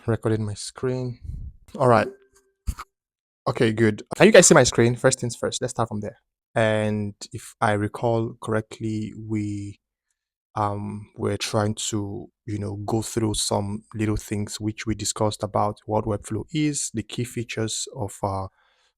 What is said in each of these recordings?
Recording my screen. All right. Okay, good. Can you guys see my screen? First things first. Let's start from there. And if I recall correctly, we're trying to go through some little things which we discussed about what webflow is, the key features of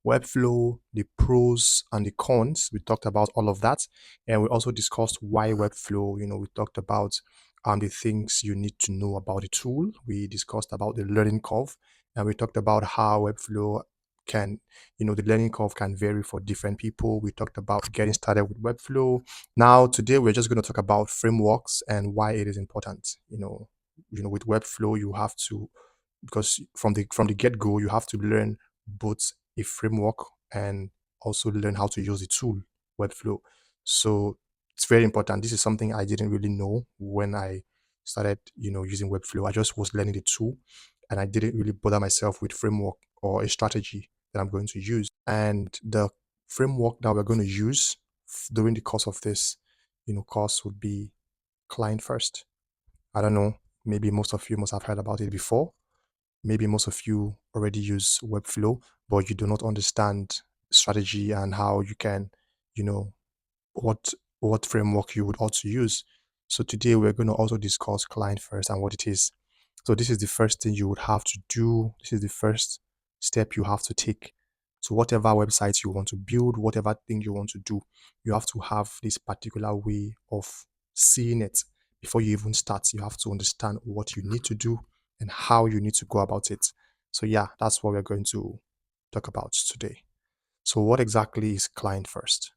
webflow, the pros and the cons. We talked about all of that, and we also discussed why webflow. We talked about the things you need to know about the tool. We discussed about the learning curve, and we talked about how webflow can the learning curve can vary for different people. We talked about getting started with webflow. Now, today we're just going to talk about frameworks and why it is important. With Webflow, you have to, because from the get go, you have to learn both a framework and also learn how to use the tool Webflow. So it's very important. This is something I didn't really know when I started, using Webflow. I just was learning the tool, and I didn't really bother myself with framework or a strategy that I'm going to use. And the framework that we're going to use during the course of this course would be client first. I don't know, maybe most of you must have heard about it before. Maybe most of you already use Webflow, but you do not understand strategy and how you can, you know, what what framework you would also use. So today we're going to also discuss client first and what it is. So this is the first thing you would have to do. This is the first step you have to take. So whatever website you want to build, whatever thing you want to do, you have to have this particular way of seeing it before you even start. You have to understand what you need to do and how you need to go about it. So yeah, that's what we're going to talk about today. So what exactly is client first?